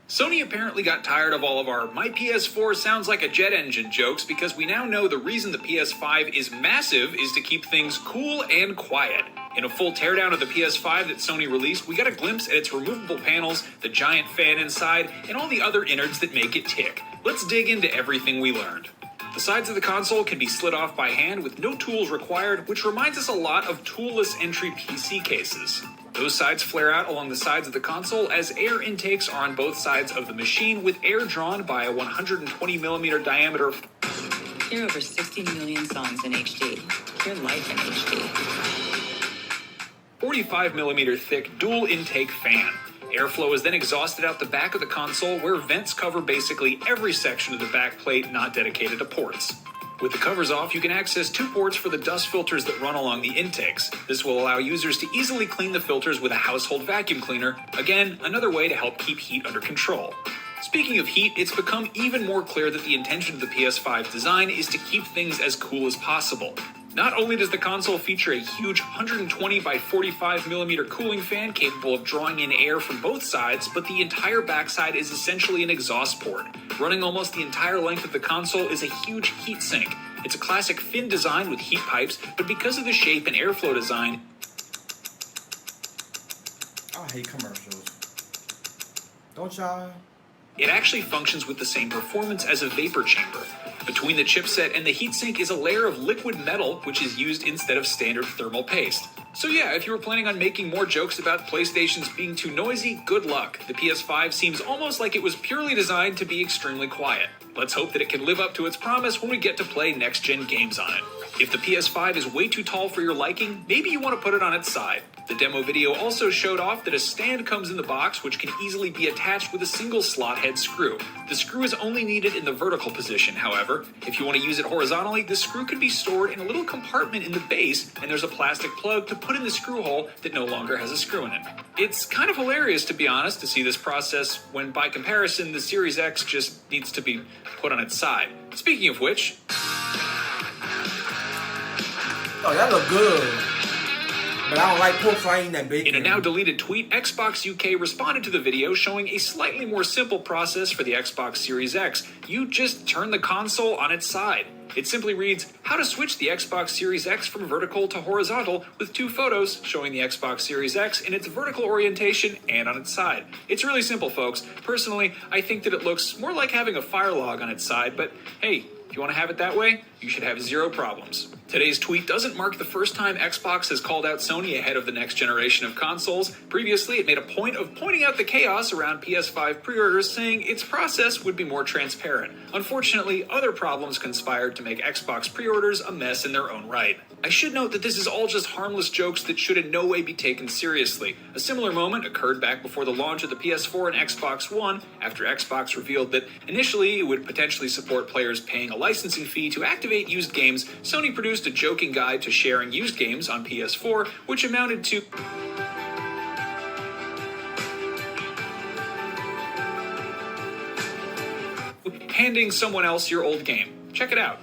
Sony apparently got tired of all of our "my PS4 sounds like a jet engine" jokes because we now know the reason the PS5 is massive is to keep things cool and quiet. In a full teardown of the PS5 that Sony released, we got a glimpse at its removable panels, the giant fan inside, and all the other innards that make it tick. Let's dig into everything we learned. The sides of the console can be slid off by hand with no tools required, which reminds us a lot of toolless entry PC cases. Those sides flare out along the sides of the console as air intakes are on both sides of the machine, with air drawn by a 120mm diameter. Hear over 60 million songs in HD. Hear life in HD. 45mm thick dual intake fan. Airflow is then exhausted out the back of the console, where vents cover basically every section of the backplate not dedicated to ports. With the covers off, you can access 2 ports for the dust filters that run along the intakes. This will allow users to easily clean the filters with a household vacuum cleaner. Again, another way to help keep heat under control. Speaking of heat, it's become even more clear that the intention of the PS5 design is to keep things as cool as possible. Not only does the console feature a huge 120 by 45mm cooling fan capable of drawing in air from both sides, but the entire backside is essentially an exhaust port. Running almost the entire length of the console is a huge heat sink. It's a classic fin design with heat pipes, but because of the shape and airflow design, I hate commercials. Don't y'all? it actually functions with the same performance as a vapor chamber. Between the chipset and the heatsink is a layer of liquid metal, which is used instead of standard thermal paste. So yeah, if you were planning on making more jokes about PlayStations being too noisy, good luck. The PS5 seems almost like it was purely designed to be extremely quiet. Let's hope that it can live up to its promise when we get to play next-gen games on it. If the PS5 is way too tall for your liking, maybe you want to put it on its side. The demo video also showed off that a stand comes in the box which can easily be attached with a single slot head screw. The screw is only needed in the vertical position, however. If you want to use it horizontally, the screw can be stored in a little compartment in the base, and there's a plastic plug to put in the screw hole that no longer has a screw in it. It's kind of hilarious, to be honest, to see this process when, by comparison, the Series X just needs to be put on its side. Speaking of which... Oh, that look good. But I don't like pork frying that bacon. In a now deleted tweet, Xbox UK responded to the video showing a slightly more simple process for the Xbox Series X. You just turn the console on its side. It simply reads, how to switch the Xbox Series X from vertical to horizontal, with 2 photos showing the Xbox Series X in its vertical orientation and on its side. It's really simple, folks. Personally, I think that it looks more like having a fire log on its side, but hey, if you want to have it that way, you should have 0 problems. Today's tweet doesn't mark the first time Xbox has called out Sony ahead of the next generation of consoles. Previously, it made a point of pointing out the chaos around PS5 pre-orders, saying its process would be more transparent. Unfortunately, other problems conspired to make Xbox pre-orders a mess in their own right. I should note that this is all just harmless jokes that should in no way be taken seriously. A similar moment occurred back before the launch of the PS4 and Xbox One, after Xbox revealed that initially it would potentially support players paying a licensing fee to activate used games. Sony produced a joking guide to sharing used games on PS4, which amounted to handing someone else your old game. Check it out.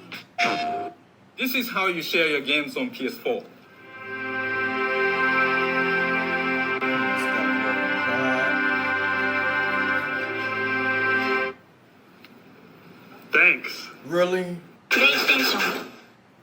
This is how you share your games on PS4. Thanks. Really? PlayStation.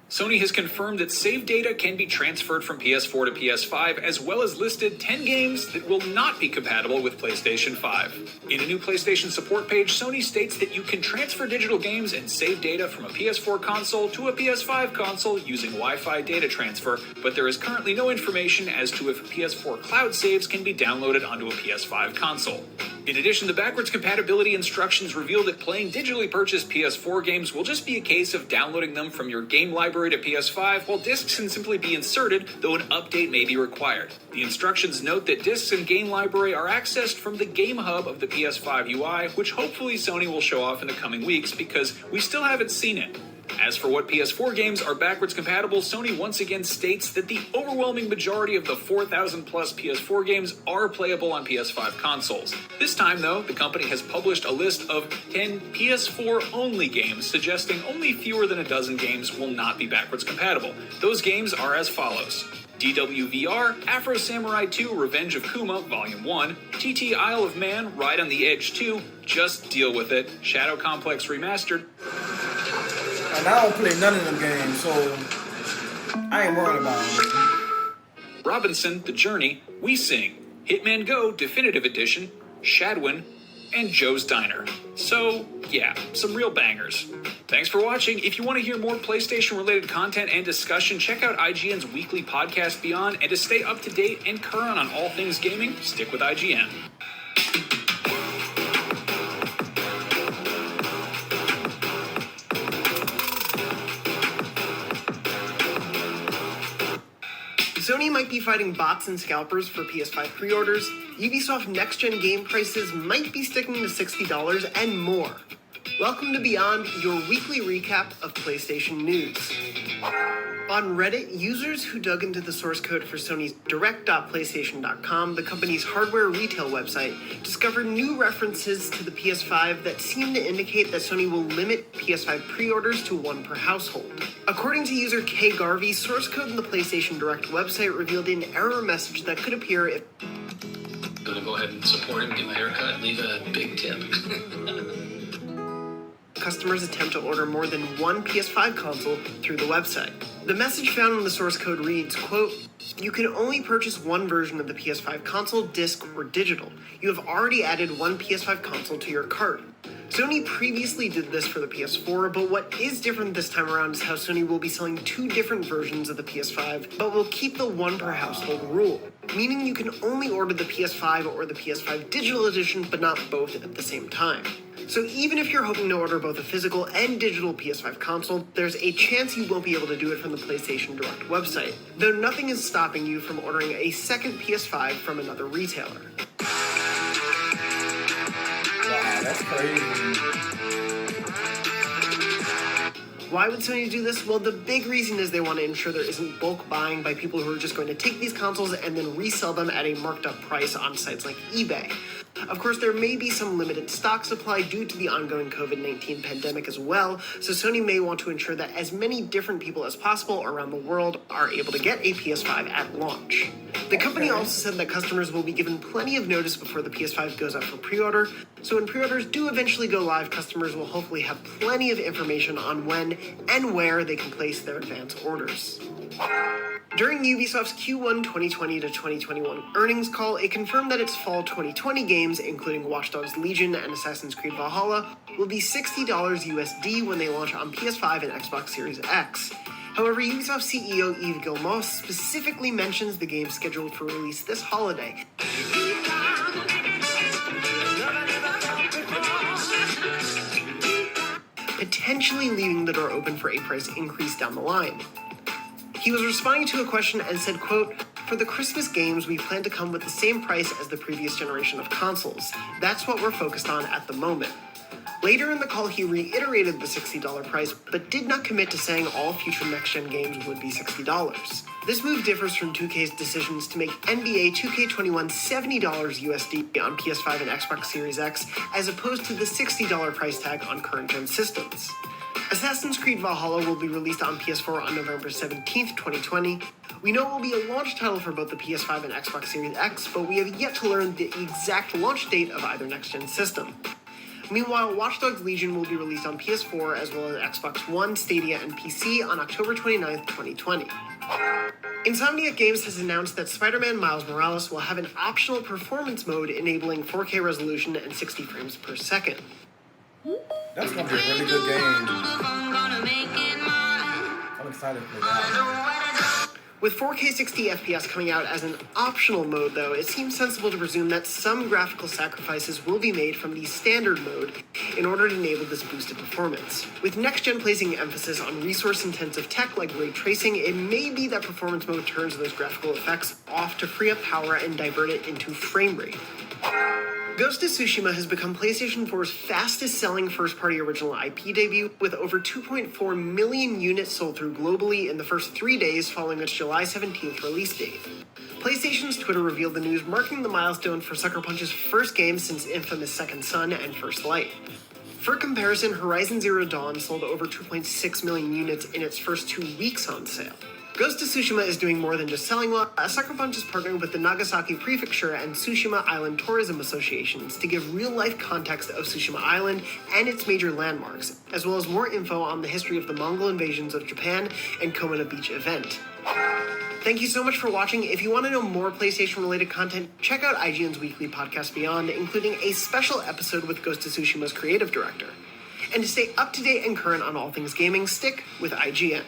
Sony has confirmed that save data can be transferred from PS4 to PS5, as well as listed 10 games that will not be compatible with PlayStation 5. In a new PlayStation support page, Sony states that you can transfer digital games and save data from a PS4 console to a PS5 console using Wi-Fi data transfer, but there is currently no information as to if PS4 cloud saves can be downloaded onto a PS5 console. In addition, the backwards compatibility instructions reveal that playing digitally purchased PS4 games will just be a case of downloading them from your game library to PS5, while discs can simply be inserted, though an update may be required. The instructions note that discs and game library are accessed from the game hub of the PS5 UI, which hopefully Sony will show off in the coming weeks, because we still haven't seen it. As for what PS4 games are backwards compatible, Sony once again states that the overwhelming majority of the 4,000 plus PS4 games are playable on PS5 consoles. This time, though, the company has published a list of 10 PS4 only games, suggesting only fewer than a dozen games will not be backwards compatible. Those games are as follows: DWVR, Afro Samurai 2 Revenge of Kuma Volume 1, TT Isle of Man Ride on the Edge 2, Just Deal With It, Shadow Complex Remastered. And I don't play none of them games, so I ain't worried about it. Robinson, The Journey, We Sing, Hitman Go Definitive Edition, Shadwin, and Joe's Diner. So, yeah, some real bangers. Thanks for watching. If you want to hear more PlayStation-related content and discussion, check out IGN's weekly podcast Beyond, and to stay up to date and current on all things gaming, stick with IGN. Sony might be fighting bots and scalpers for PS5 pre-orders, Ubisoft next-gen game prices might be sticking to $60 and more. Welcome to Beyond, your weekly recap of PlayStation news. On Reddit, users who dug into the source code for Sony's direct.playstation.com, the company's hardware retail website, discovered new references to the PS5 that seem to indicate that Sony will limit PS5 pre-orders to one per household. According to user K. Garvey, source code in the PlayStation Direct website revealed an error message that could appear if... I'm gonna go ahead and support him, get my hair cut, leave a big tip. customers attempt to order more than one PS5 console through the website. The message found in the source code reads, quote, "You can only purchase one version of the PS5 console, disc, or digital. You have already added one PS5 console to your cart." Sony previously did this for the PS4, but what is different this time around is how Sony will be selling two different versions of the PS5, but will keep the one per household rule, meaning you can only order the PS5 or the PS5 digital edition, but not both at the same time. So even if you're hoping to order both a physical and digital PS5 console, there's a chance you won't be able to do it from the PlayStation Direct website, though nothing is stopping you from ordering a second PS5 from another retailer. Wow, that's crazy. Why would Sony do this? Well, the big reason is they want to ensure there isn't bulk buying by people who are just going to take these consoles and then resell them at a marked up price on sites like eBay. Of course, there may be some limited stock supply due to the ongoing COVID-19 pandemic as well, so Sony may want to ensure that as many different people as possible around the world are able to get a PS5 at launch. The company also said that customers will be given plenty of notice before the PS5 goes out for pre-order, so when pre-orders do eventually go live, customers will hopefully have plenty of information on when and where they can place their advance orders. During Ubisoft's Q1 2020 to 2021 earnings call, it confirmed that its fall 2020 games, including Watch Dogs Legion and Assassin's Creed Valhalla, will be $60 USD when they launch on PS5 and Xbox Series X. However, Ubisoft CEO Yves Guillemot specifically mentions the game scheduled for release this holiday, potentially leaving the door open for a price increase down the line. He was responding to a question and said, quote, "For the Christmas games, we plan to come with the same price as the previous generation of consoles. That's what we're focused on at the moment." Later in the call, he reiterated the $60 price, but did not commit to saying all future next-gen games would be $60. This move differs from 2K's decisions to make NBA 2K21 $70 USD on PS5 and Xbox Series X, as opposed to the $60 price tag on current-gen systems. Assassin's Creed Valhalla will be released on PS4 on November 17th, 2020. We know it will be a launch title for both the PS5 and Xbox Series X, but we have yet to learn the exact launch date of either next-gen system. Meanwhile, Watch Dogs Legion will be released on PS4 as well as Xbox One, Stadia, and PC on October 29th, 2020. Insomniac Games has announced that Spider-Man Miles Morales will have an optional performance mode enabling 4K resolution and 60 frames per second. That's gonna be a really good game. I'm excited for that. With 4K 60 FPS coming out as an optional mode, though, it seems sensible to presume that some graphical sacrifices will be made from the standard mode in order to enable this boosted performance. With next-gen placing emphasis on resource-intensive tech like ray tracing, it may be that performance mode turns those graphical effects off to free up power and divert it into frame rate. Ghost of Tsushima has become PlayStation 4's fastest-selling first-party original IP debut, with over 2.4 million units sold through globally in the first 3 days following its July 17th release date. PlayStation's Twitter revealed the news, marking the milestone for Sucker Punch's first game since infamous Second Son and First Light. For comparison, Horizon Zero Dawn sold over 2.6 million units in its first 2 weeks on sale. Ghost of Tsushima is doing more than just selling well. Sucker Punch is partnering with the Nagasaki Prefecture and Tsushima Island Tourism Associations to give real-life context of Tsushima Island and its major landmarks, as well as more info on the history of the Mongol invasions of Japan and Komona Beach event. Thank you so much for watching. If you want to know more PlayStation-related content, check out IGN's weekly podcast Beyond, including a special episode with Ghost of Tsushima's creative director. And to stay up-to-date and current on all things gaming, stick with IGN.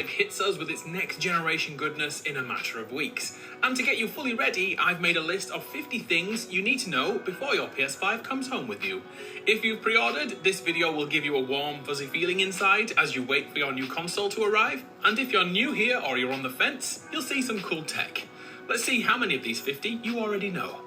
Hits us with its next generation goodness in a matter of weeks. And to get you fully ready, I've made a list of 50 things you need to know before your PS5 comes home with you. If you've pre-ordered, this video will give you a warm, fuzzy feeling inside as you wait for your new console to arrive. And if you're new here or you're on the fence, you'll see some cool tech. Let's see how many of these 50 you already know.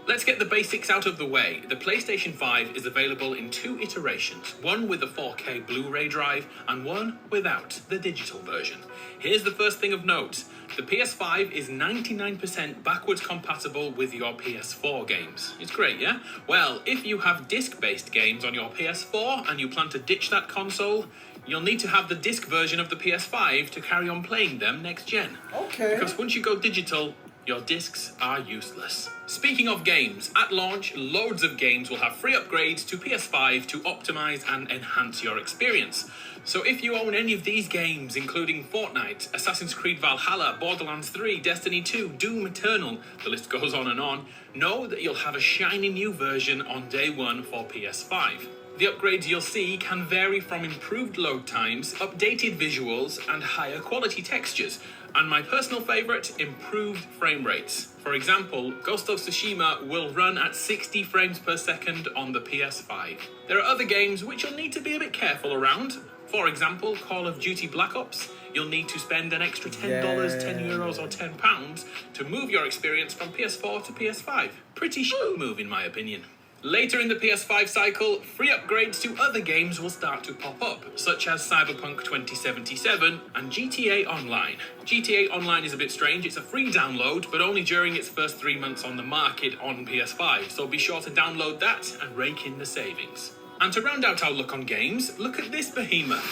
Let's get the basics out of the way. The PlayStation 5 is available in 2 iterations, one with a 4K Blu-ray drive and one without the digital version. Here's the first thing of note. The PS5 is 99% backwards compatible with your PS4 games. It's great, yeah? Well, if you have disc-based games on your PS4 and you plan to ditch that console, you'll need to have the disc version of the PS5 to carry on playing them next gen. Okay. Because once you go digital, your discs are useless. Speaking of games, at launch, loads of games will have free upgrades to PS5 to optimize and enhance your experience. So if you own any of these games, including Fortnite, Assassin's Creed Valhalla, Borderlands 3, Destiny 2, Doom Eternal, the list goes on, know that you'll have a shiny new version on day one for PS5. The upgrades you'll see can vary from improved load times, updated visuals, and higher quality textures. And my personal favourite, improved frame rates. For example, Ghost of Tsushima will run at 60 frames per second on the PS5. There are other games which you'll need to be a bit careful around. For example, Call of Duty Black Ops. You'll need to spend an extra $10, €10 or £10 to move your experience from PS4 to PS5. Pretty move in my opinion. Later in the PS5 cycle, free upgrades to other games will start to pop up, such as Cyberpunk 2077 and GTA Online. GTA Online is a bit strange, it's a free download, but only during its first 3 months on the market on PS5, so be sure to download that and rake in the savings. And to round out our look on games, look at this behemoth.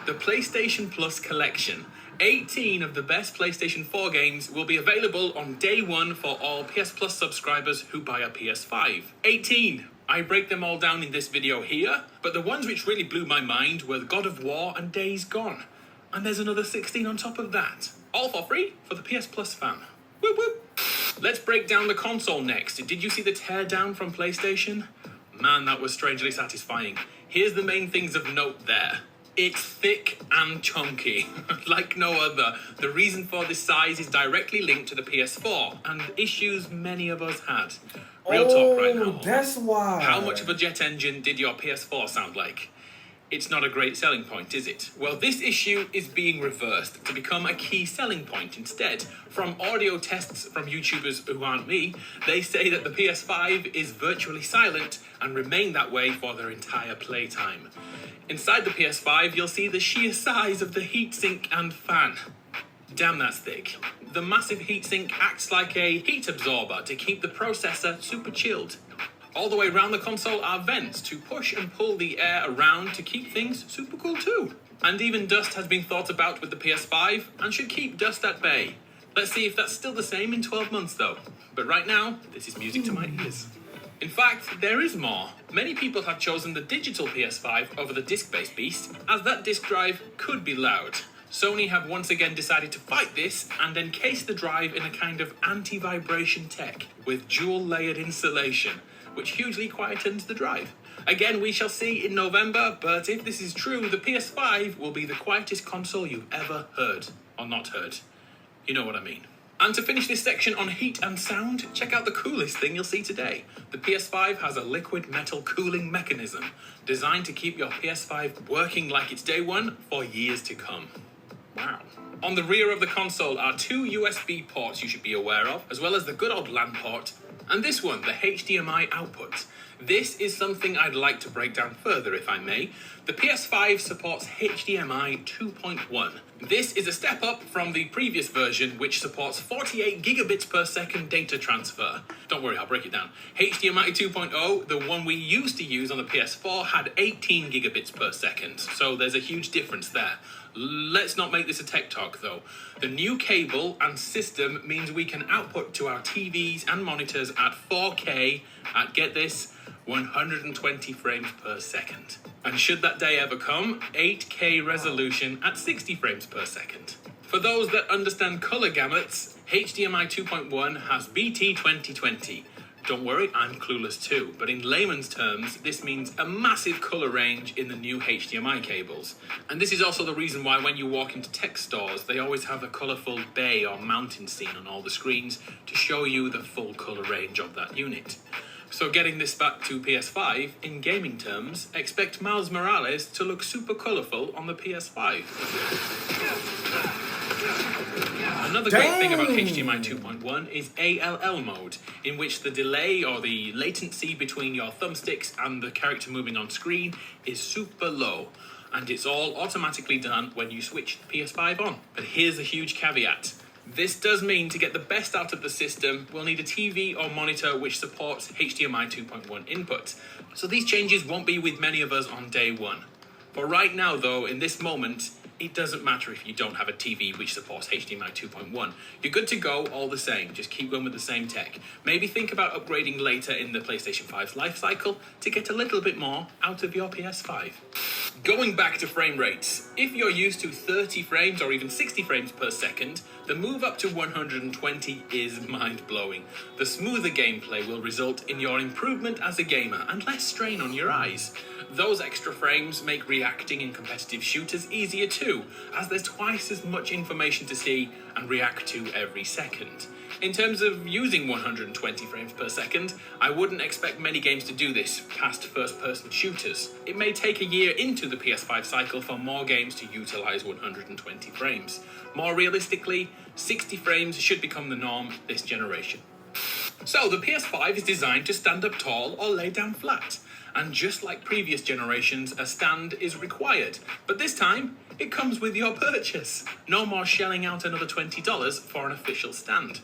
The PlayStation Plus Collection. 18 of the best PlayStation 4 games will be available on day one for all PS Plus subscribers who buy a PS5. 18! I break them all down in this video here, but the ones which really blew my mind were God of War and Days Gone. And there's another 16 on top of that. All for free for the PS Plus fan. Whoop whoop! Let's break down the console next. Did you see the teardown from PlayStation? Man, that was strangely satisfying. Here's the main things of note there. It's thick and chunky, like no other. The reason for this size is directly linked to the PS4 and issues many of us had. Real talk right now. That's why. How much of a jet engine did your PS4 sound like? It's not a great selling point, is it? Well, this issue is being reversed to become a key selling point instead. From audio tests from YouTubers who aren't me, they say that the PS5 is virtually silent and remain that way for their entire playtime. Inside the PS5, you'll see the sheer size of the heatsink and fan. Damn, that's thick. The massive heatsink acts like a heat absorber to keep the processor super chilled. All the way around the console are vents to push and pull the air around to keep things super cool too. And even dust has been thought about with the PS5 and should keep dust at bay. Let's see if that's still the same in 12 months though. But right now, this is music to my ears. In fact, there is more. Many people have chosen the digital PS5 over the disc-based beast, as that disc drive could be loud. Sony have once again decided to fight this and encase the drive in a kind of anti-vibration tech with dual-layered insulation, which hugely quietens the drive. Again, we shall see in November, but if this is true, the PS5 will be the quietest console you've ever heard. Or not heard. You know what I mean. And to finish this section on heat and sound, check out the coolest thing you'll see today. The PS5 has a liquid metal cooling mechanism designed to keep your PS5 working like it's day one for years to come. Wow. On the rear of the console are 2 USB ports you should be aware of, as well as the good old LAN port, and this one, the HDMI output. This is something I'd like to break down further, if I may. The PS5 supports HDMI 2.1. This is a step up from the previous version, which supports 48 gigabits per second data transfer. Don't worry, I'll break it down. HDMI 2.0, the one we used to use on the PS4, had 18 gigabits per second, so there's a huge difference there. Let's not make this a tech talk, though. The new cable and system means we can output to our TVs and monitors at 4K at, get this, 120 frames per second. And should that day ever come, 8K resolution at 60 frames per second. For those that understand color gamuts, HDMI 2.1 has BT 2020. Don't worry, I'm clueless too, but in layman's terms, this means a massive color range in the new HDMI cables. And this is also the reason why when you walk into tech stores, they always have a colorful bay or mountain scene on all the screens to show you the full color range of that unit. So getting this back to PS5, in gaming terms, expect Miles Morales to look super colorful on the PS5. Another great thing about HDMI 2.1 is ALL mode, in which the delay or the latency between your thumbsticks and the character moving on screen is super low, and it's all automatically done when you switch the PS5 on. But here's a huge caveat. This does mean to get the best out of the system, we'll need a TV or monitor which supports HDMI 2.1 input. So these changes won't be with many of us on day one. For right now though, in this moment, it doesn't matter if you don't have a TV which supports HDMI 2.1. You're good to go all the same, just keep going with the same tech. Maybe think about upgrading later in the PlayStation 5's life cycle to get a little bit more out of your PS5. Going back to frame rates, if you're used to 30 frames or even 60 frames per second, the move up to 120 is mind-blowing. The smoother gameplay will result in your improvement as a gamer and less strain on your eyes. Those extra frames make reacting in competitive shooters easier too, as there's twice as much information to see and react to every second. In terms of using 120 frames per second, I wouldn't expect many games to do this past first-person shooters. It may take a year into the PS5 cycle for more games to utilize 120 frames. More realistically, 60 frames should become the norm this generation. So the PS5 is designed to stand up tall or lay down flat. And just like previous generations, a stand is required. But this time, it comes with your purchase. No more shelling out another $20 for an official stand.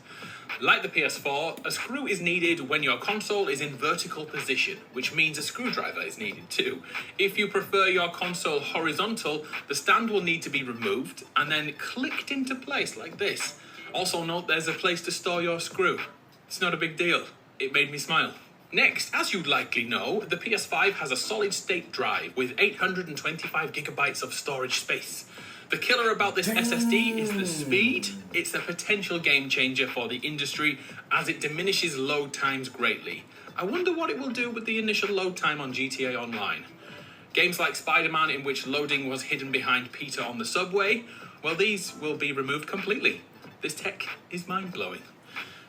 Like the PS4, a screw is needed when your console is in vertical position, which means a screwdriver is needed too. If you prefer your console horizontal, the stand will need to be removed and then clicked into place like this. Also note there's a place to store your screw. It's not a big deal. It made me smile. Next, as you'd likely know, the PS5 has a solid-state drive with 825 gigabytes of storage space. The killer about this SSD is the speed. It's a potential game changer for the industry as it diminishes load times greatly. I wonder what it will do with the initial load time on GTA Online. Games like Spider-Man, in which loading was hidden behind Peter on the subway, well, these will be removed completely. This tech is mind-blowing.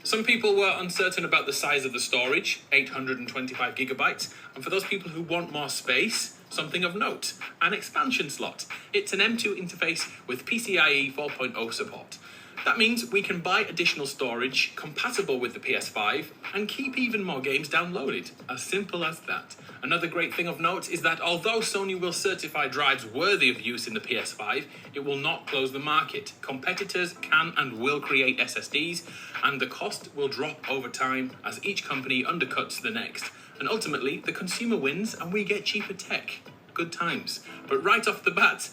Some people were uncertain about the size of the storage, 825 gigabytes, and for those people who want more space, something of note, an expansion slot. It's an M2 interface with PCIe 4.0 support. That means we can buy additional storage compatible with the PS5 and keep even more games downloaded. As simple as that. Another great thing of note is that although Sony will certify drives worthy of use in the PS5, it will not close the market. Competitors can and will create SSDs, and the cost will drop over time as each company undercuts the next. And ultimately, the consumer wins and we get cheaper tech. Good times. But right off the bat,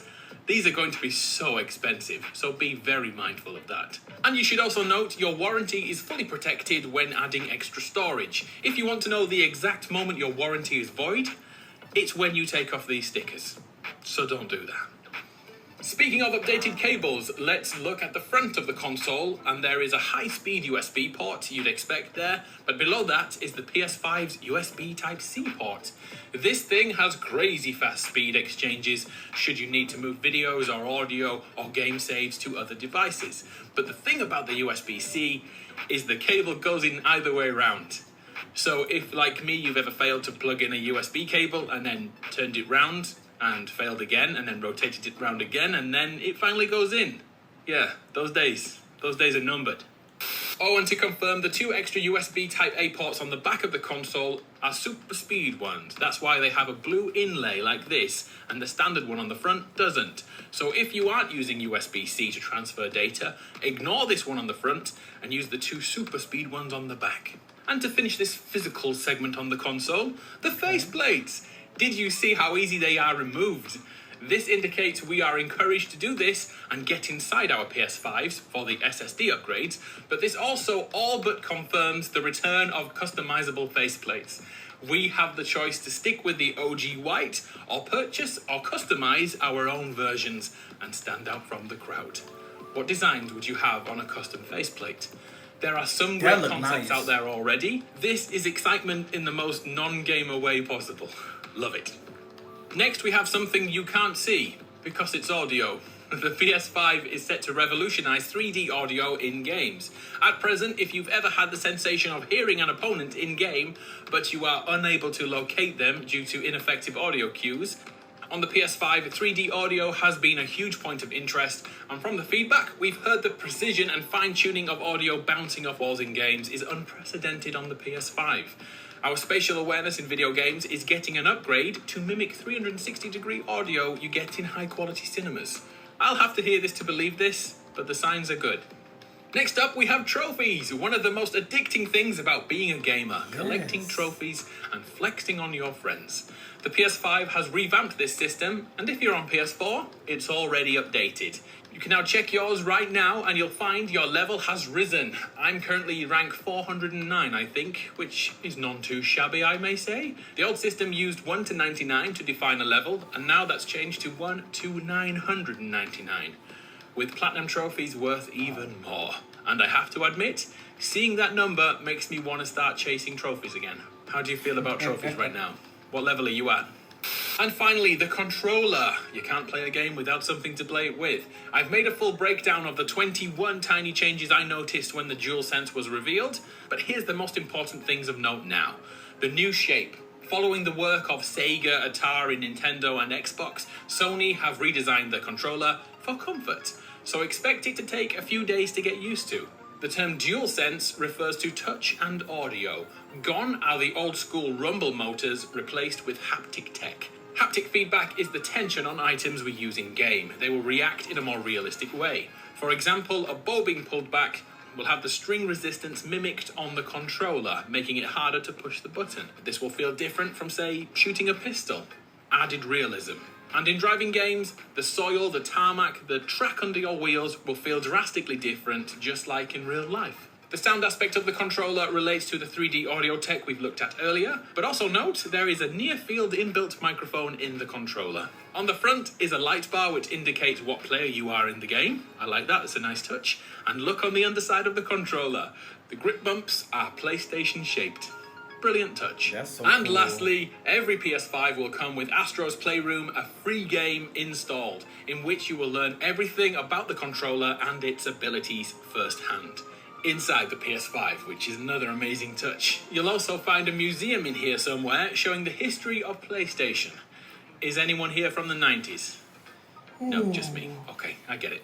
these are going to be so expensive, so be very mindful of that. And you should also note your warranty is fully protected when adding extra storage. If you want to know the exact moment your warranty is void, it's when you take off these stickers. So don't do that. Speaking of updated cables, let's look at the front of the console, and there is a high-speed USB port you'd expect there, but below that is the PS5's USB Type-C port. This thing has crazy fast speed exchanges should you need to move videos or audio or game saves to other devices. But the thing about the USB-C is the cable goes in either way around. So if, like me, you've ever failed to plug in a USB cable and then turned it round, and failed again, and then rotated it round again, and then it finally goes in. Yeah, those days are numbered. Oh, and to confirm, the 2 extra USB Type-A ports on the back of the console are super speed ones. That's why they have a blue inlay like this, and the standard one on the front doesn't. So if you aren't using USB-C to transfer data, ignore this one on the front and use the 2 super speed ones on the back. And to finish this physical segment on the console, the faceplates. Did you see how easy they are removed? This indicates we are encouraged to do this and get inside our PS5s for the SSD upgrades, but this also all but confirms the return of customizable faceplates. We have the choice to stick with the OG white or purchase or customize our own versions and stand out from the crowd. What designs would you have on a custom faceplate? There are some great concepts out there already. This is excitement in the most non-gamer way possible. Love it. Next, we have something you can't see, because it's audio. The PS5 is set to revolutionize 3D audio in games. At present, if you've ever had the sensation of hearing an opponent in-game, but you are unable to locate them due to ineffective audio cues, on the PS5, 3D audio has been a huge point of interest, and from the feedback, we've heard the precision and fine-tuning of audio bouncing off walls in games is unprecedented on the PS5. Our spatial awareness in video games is getting an upgrade to mimic 360-degree audio you get in high-quality cinemas. I'll have to hear this to believe this, but the signs are good. Next up, we have trophies, one of the most addicting things about being a gamer, collecting trophies and flexing on your friends. The PS5 has revamped this system, and if you're on PS4, it's already updated. You can now check yours right now, and you'll find your level has risen. I'm currently rank 409, I think, which is none too shabby, I may say. The old system used 1 to 99 to define a level, and now that's changed to 1 to 999. With platinum trophies worth even more. And I have to admit, seeing that number makes me want to start chasing trophies again. How do you feel about trophies right now? What level are you at? And finally, the controller. You can't play a game without something to play it with. I've made a full breakdown of the 21 tiny changes I noticed when the DualSense was revealed, but here's the most important things of note now. The new shape. Following the work of Sega, Atari, Nintendo, and Xbox, Sony have redesigned the controller for comfort, so expect it to take a few days to get used to. The term DualSense refers to touch and audio. Gone are the old-school rumble motors replaced with haptic tech. Haptic feedback is the tension on items we use in-game. They will react in a more realistic way. For example, a bow being pulled back will have the string resistance mimicked on the controller, making it harder to push the button. This will feel different from, say, shooting a pistol. Added realism. And in driving games, the soil, the tarmac, the track under your wheels will feel drastically different, just like in real life. The sound aspect of the controller relates to the 3D audio tech we've looked at earlier, but also note there is a near-field inbuilt microphone in the controller. On the front is a light bar which indicates what player you are in the game. I like that, it's a nice touch. And look on the underside of the controller. The grip bumps are PlayStation shaped. Brilliant touch. That's so and cool. Lastly, every PS5 will come with Astro's Playroom, a free game installed, in which you will learn everything about the controller and its abilities firsthand. Inside the PS5, which is another amazing touch. You'll also find a museum in here somewhere showing the history of PlayStation. Is anyone here from the 90s? No, just me. Okay, I get it.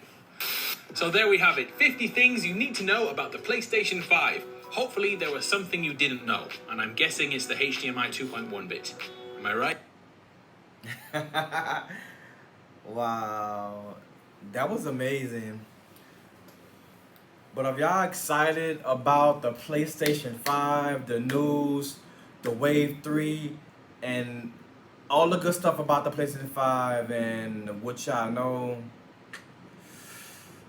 So there we have it, 50 things you need to know about the PlayStation 5. Hopefully there was something you didn't know, and I'm guessing it's the HDMI 2.1 bit. Am I right? Wow, that was amazing. But if y'all excited about the PlayStation 5, the news, the Wave 3, and all the good stuff about the PlayStation 5 and what y'all know,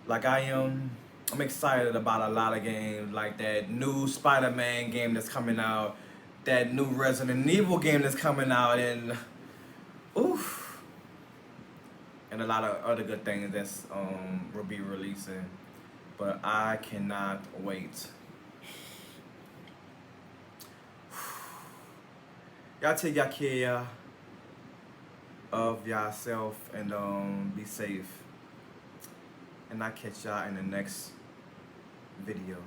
like I am, I'm excited about a lot of games, like that new Spider-Man game that's coming out, that new Resident Evil game that's coming out, and oof, and a lot of other good things that's will be releasing. But I cannot wait. Y'all take y'all care of yourself and be safe. And I'll catch y'all in the next video.